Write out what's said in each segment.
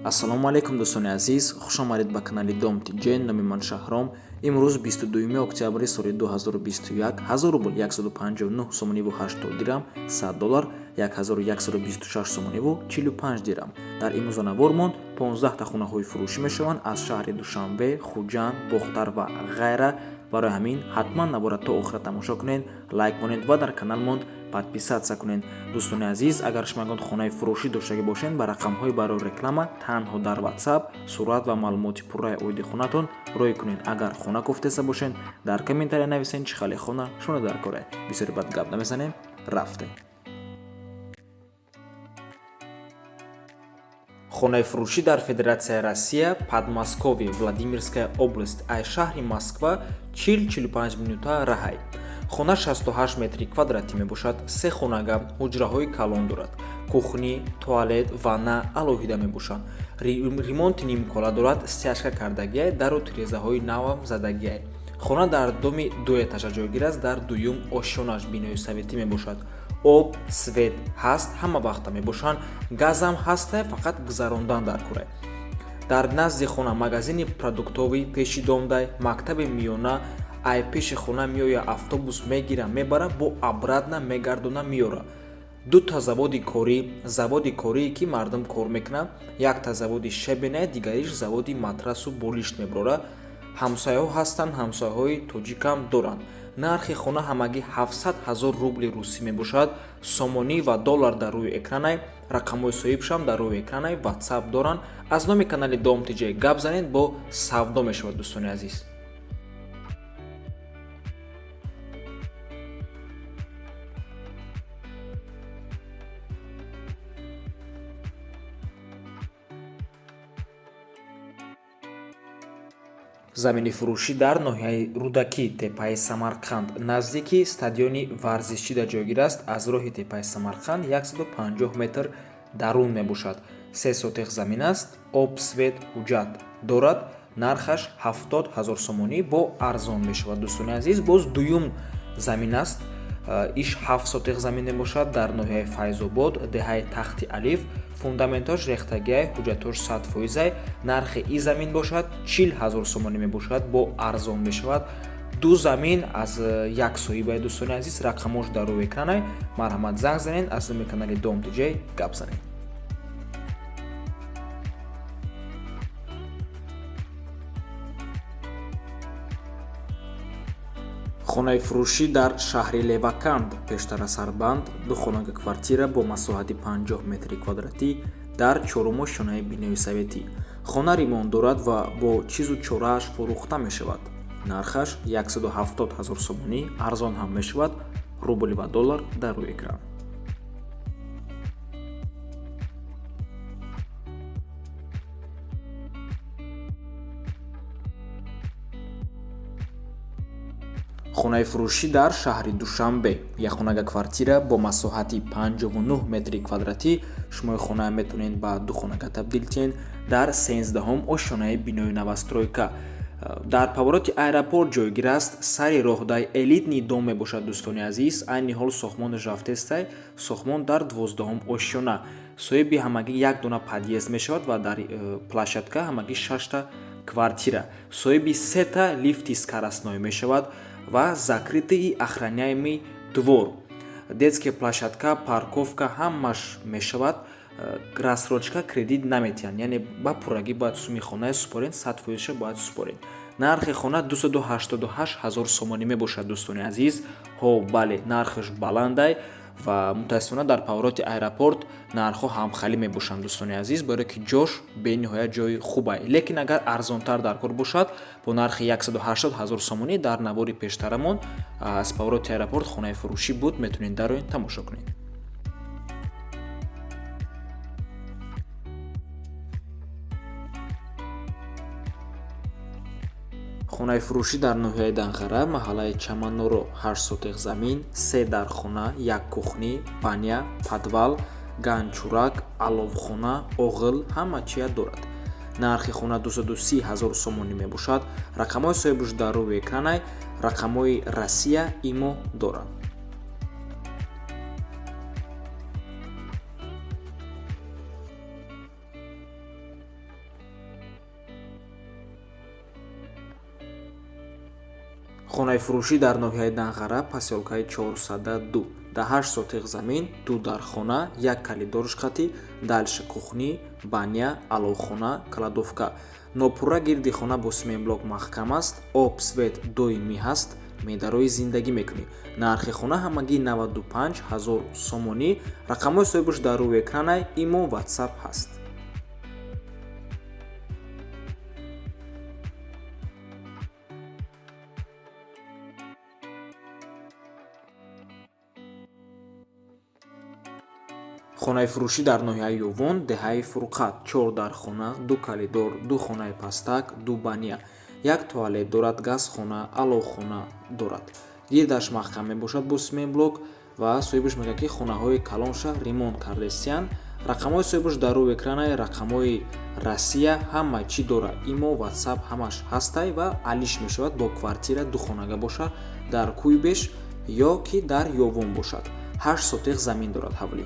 Ассалому алайкум дӯстони азиз, хушомадед ба канали Dom TJ. Номи ман Шаҳром. Имрӯз 22 октябри соли 2021 1000 рубл 159 сомониву 80 дирам, $100 1126 сомониву 45 дирам. Дар имрӯзанавормон 15 та хонаҳои фурӯшӣ мешаванд аз шаҳри Душанбе, Хуҷанд, Бохтар ва ғайра. Барои ҳамин ҳатман навбора то охира тамошо кунед, лайк монед ва дар каналмон подписатсия кунед. дӯстони азиз, агар шумо ягон хонаи фурӯшӣ доштагӣ бошед, ба рақамҳои барои реклама танҳо дар WhatsApp сурат ва маълумоти пурраи оиди хонатон рой кунед. Агар хона гуфтеса бошед, дар комментария нависед чӣ хали хона шумо даркоред. Бисёри бад гап намезанем, рафтем. хонаи фурӯшӣ дар Федератсияи Россия, Подмосковье, Владимирская область, ай шаҳри Москва, 40-45 минута раҳай. хона 68 метри квадратӣ мебошад. се хонага ҳуҷраҳои калон дорад. кухни, туалет, ванна алоҳида мебошанд. ремонти нимкола дорад. стяжка кардагиай, дару тирезаҳои навам задагиай. хона дар доми дуэтажа ҷойгир аст. дар дуюм ошёнаш бинои советӣ мебошад. об, свет ҳаст, ҳама вақта мебошанд. газам ҳастай, фақат гузарондан дар корай. дар назди хона магазини продуктовӣ пеши домдай, мактаби миёна, ай пеши хона меоя автобус мегира мебара, бо обратна мегардона меора. дута заводи корӣ ки мардум кор мекунанд, якта заводи шебене, дигариш заводи матрасу болишт мебарора. ҳамсояҳо ҳастанд, ҳамсояҳои тоҷикам доранд. нархи хона ҳамагӣ 700 000 рубли русӣ мебошад. сомонӣ ва доллар дар рӯи экранай, рақамҳои соҳибшам дар рӯи экранай, WhatsApp доранд. аз номи канали Dom TJ гап занед, бо савдо мешавад дӯстони азиз. замини фурӯшӣ дар ноҳияи Рудакӣ, теппаи Самарқанд, наздики стадиони варзишида ҷойгир аст. аз роҳи теппаи Самарқанд 150 метр дарун мебошад. 3 сотиқ замин аст. об, свет, ҳуҷҷат дорад. нархаш 70 000 сомонӣ бо арзон мешавад. дӯстони азиз, боз дуюм замин аст. иш 7 сотиқ замин мебошад дар ноҳияи Файзобод, деҳаи Тахти Алиф. фундаментош рехтагиай, ҳуҷҷатош 100%. нархи ин замин бошад 40 000 сомонӣ мебошад, бо арзон мешавад. ду замин аз як соҳибаи дӯстони азиз, рақамош дар рӯи экранай. марҳамат занг занед, аз номи канали Dom TJ гап занед. хонаи фурӯшӣ дар шаҳри Леваканд, пештар аз Сарбанд, ду хонага квартира бо масоҳати 50 метри квадратӣ дар чорум ошёнаи бинои советӣ. хона ремонт дорад ва бо чизу чорааш фурӯхта мешавад. нархаш 170 000 сомонӣ, арзон ҳам мешавад. рубл ва доллар дар рӯи экран. хонаи фурӯшӣ дар шаҳри Душанбе, якхонага квартира бо масоҳати 59 метри квадратӣ. шумои хона метавонед ба духонага табдил кунед дар 13-ум ошёнаи бинои новостройка. дар повороти аэропорт ҷойгир аст. сари роҳдай элитни дом мебошад дӯстони азиз. айни ҳол сохмон жафтестай, сохмон дар 12-ум ошёна. соҳиби ҳамагӣ як дона подъезд мешавад ва дар площадка ҳамагӣ 6 та квартира. соҳиби 3 та лифти скоростной мешавад ва закрытии охраняемый двор. детская площадка, парковка ҳамаш мешавад. рассрочка кредит наметиҳанд, яъне ба пуррагӣ бояд суми хонаи супоред, 100% бояд супоред. нархи хона 288 000 сомонӣ мебошад дӯстони азиз. ҳо бале, нархаш баландай ва мутаассифона дар повороти аэропорт нархҳо ҳамхали мебошанд дӯстони азиз, барое ки ҷош бениҳоят ҷои хубае. лекин агар арзонтар дар кор бошад, бо нархи 180 000 сомонӣ дар навори пештарамон аз повороти аэропорт хонаи фурӯшӣ буд, метавонед дароед тамошо кунед. хонаи фурӯшӣ дар ноҳияи Данғара, маҳаллаи Чаманоро, 8 сотиқ замин, 3 дар хона, 1 кухни, баня, подвал, ганчурак, аловхона, оғил, ҳама чия дорад. нархи хона 230 000 сомонӣ мебошад. рақамҳои соҳибаш дар рӯи экранай, рақамҳои Россия имо дорад. хонаи фурӯшӣ дар ноҳияи Данғара, посёлкаи 402. Дар 8 сотиқ замин, 2 дар хона, 1 калидоршқатӣ, дальша кухни, баня, аловхона, кладовка. Нопурра гирди хона бо семенблок маҳкам аст, об, свет доимӣ ҳаст, медарои зиндагӣ мекунӣ. Нархи хона ҳамагӣ 95 000 сомонӣ. Рақамҳои соҳибаш дар рӯи экранай, имо, ватсап ҳаст. хонаи фурӯшӣ дар ноҳияи Ёвон, деҳаи Фурқат, 4 дар хона, 2 калидор, 2 хонаи пастак, 2 баня, 1 туалет дорад, газхона, аловхона дорад. Гирдаш маҳкам мебошад бо семенблок ва соҳибаш мегӯяд ки хонаҳои калонша ремонт кардастиянд. Рақамҳои соҳибаш дар рӯи экранаи рақамҳои Россия ҳама чӣ дора, имо, ватсап ҳамаш ҳастай ва алиш мешавад бо квартира духонага бошад дар Кӯйбеш ё ки дар Ёвон бошад. 8 сотиқ замин дорад ҳавлӣ.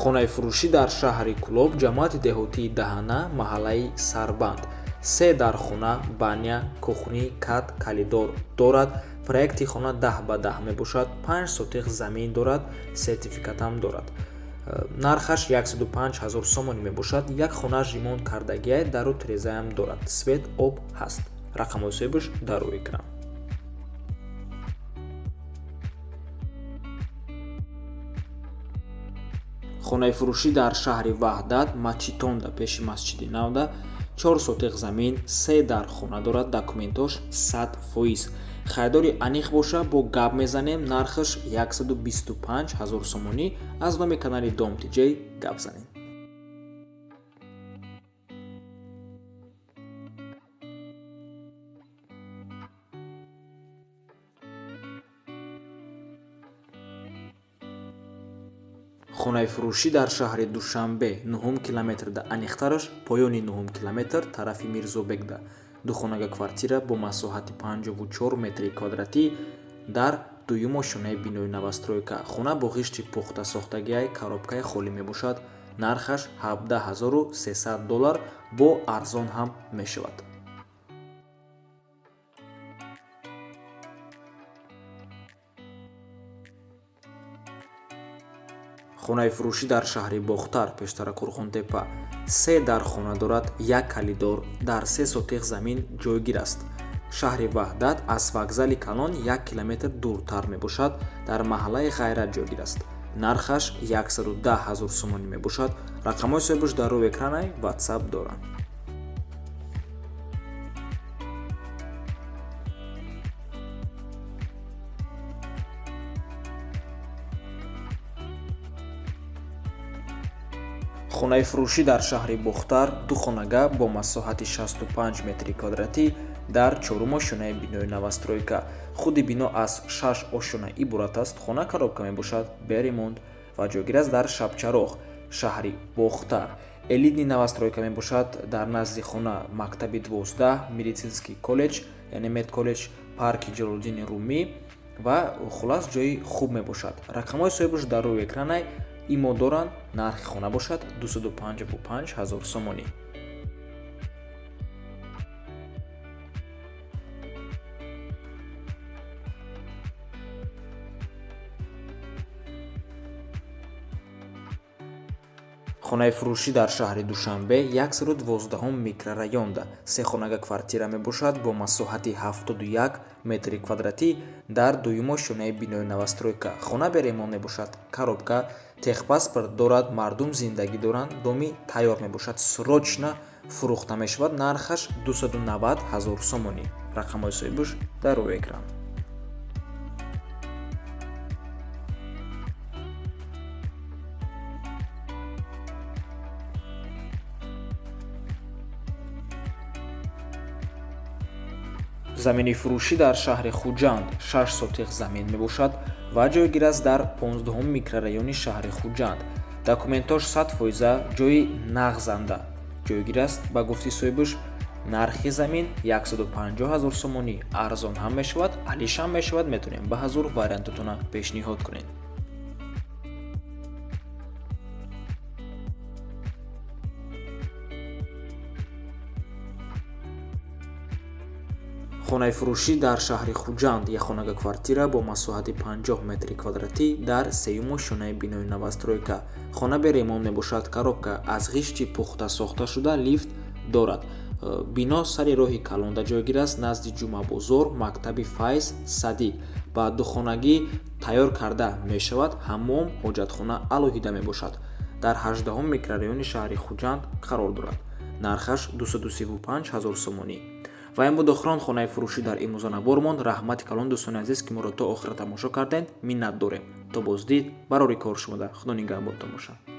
хонаи фурӯшӣ дар шаҳри Кӯлоб, ҷамоати деҳотии Даҳана, маҳаллаи Сарбанд. 3 дар хона, баня, кухни, кат, калидор дорад. Проекти хона 10 ба 10 мебошад. 5 сотиқ замин дорад, сертификатам дорад. нархаш 105 000 сомонӣ мебошад. Як хонаш ремонт кардагиай, дару тирезаам дорад. Свет, об ҳаст. Рақамҳои соҳибаш дар рӯи экран. хонаи фурӯшӣ дар шаҳри Ваҳдат, Мачитонда, пеши масҷиди Навда, 4 сотиқ замин, 3 дар хона дорад. Документош 100%. Харидори аниқ боша, бо гап мезанем. Нархаш 125 000 сомонӣ. аз номи канали Dom TJ гап занем. хонаи фурӯшӣ дар шаҳри Душанбе, 9 километр да аниқтараш, поёни 9 километр тарафи Мирзобегда. Духонага квартира бо масоҳати 54 метри квадратӣ дар дуюм ошонаи бинои новостройка. хона бо ғишти пухта сохтагиай, коробкаи холӣ мебошад. нархаш $17300, бо арзон ҳам мешавад. хонаи фурӯшӣ дар шаҳри Бохтар, пештара Қурғонтепа, 3 дар хона дорад, 1 калидор, дар 3 сотиқ замин ҷойгир аст. шаҳри Ваҳдат аз вокзали Калон 1 километр дуртар мебошад. дар маҳаллаи Ғайрат ҷойгир аст. нархаш 110 000 сомонӣ мебошад. рақамҳои соҳибаш дар рӯи экранай, ватсап доранд. хонаи фурӯшӣ дар шаҳри Бохтар, 2 хонага бо масоҳати 65 метри квадратӣ дар 4 ошонаи бинои новостройка. худи бино аз 6 ошона иборат аст. хона коробка мебошад, беремонт ва ҷойгир аст дар Шабчароғ, шаҳри Бохтар. элитни новостройка мебошад. дар назди хона мактаби 12, медицинский коллеҷ, яъне медколлеҷ, парки Ҷалолиддини Румӣ ва хулас ҷои хуб мебошад. рақамҳои соҳибаш дар рӯи экранай, имо доранд. нархи хона бошад 255 000 сомонӣ. хонаи фурӯшӣ дар шаҳри Душанбе, 112 микрорайонда, 3 хонага квартира мебошад бо масоҳати 71 метри квадратӣ дар дуюм ошонаи бинои новостройка. хона беремонт мебошад, коробка, техпаспорт дорад, мардум зиндагӣ доранд, доми тайёр мебошад, срочна фурӯхта мешавад. нархаш 290 000 сомонӣ. рақамҳои соҳибаш дар рӯи экран. замини фурӯшӣ дар шаҳри Хуҷанд, 6 сотиқ замин мебошад ва ҷойгир аст дар 15 микрорайони шаҳри Хуҷанд. документош 100%, ҷои нағзанда ҷойгир аст. ба гуфти соҳибаш нархи замин 150 000 сомонӣ арзон ҳам мешавад, алиш ҳам мешавад. Метавонем ба ҳазур вариантатона пешниҳод кунед. хонаи фурӯшӣ дар шаҳри Хуҷанд як хонага квартира бо масоҳати 50 метри квадратӣ дар сеюмо шонаи бинои новостройка. Хона бе ремонт мебошад. Коробка аз ғишти пухта сохта шуда лифт дорад. бино сари роҳи Калонда ҷойгир аст, назди Ҷумъабозор, мактаби Файз Садиқ. ба духонагӣ тайёр карда мешавад. ҳаммом, ҳоҷатхона алоҳида мебошад. дар 18-ум микрорайони шаҳри Хуҷанд қарор дорад. нархаш 235 000 сомонӣ. ва ин буд охирон хонаи фурӯшӣ дар имрӯза набормон. раҳмати калон дӯстони азиз ки моро то охир тамошо кардем, миннат дорем. то боздид барори кор шумода. худо нигаҳбонтон бошад.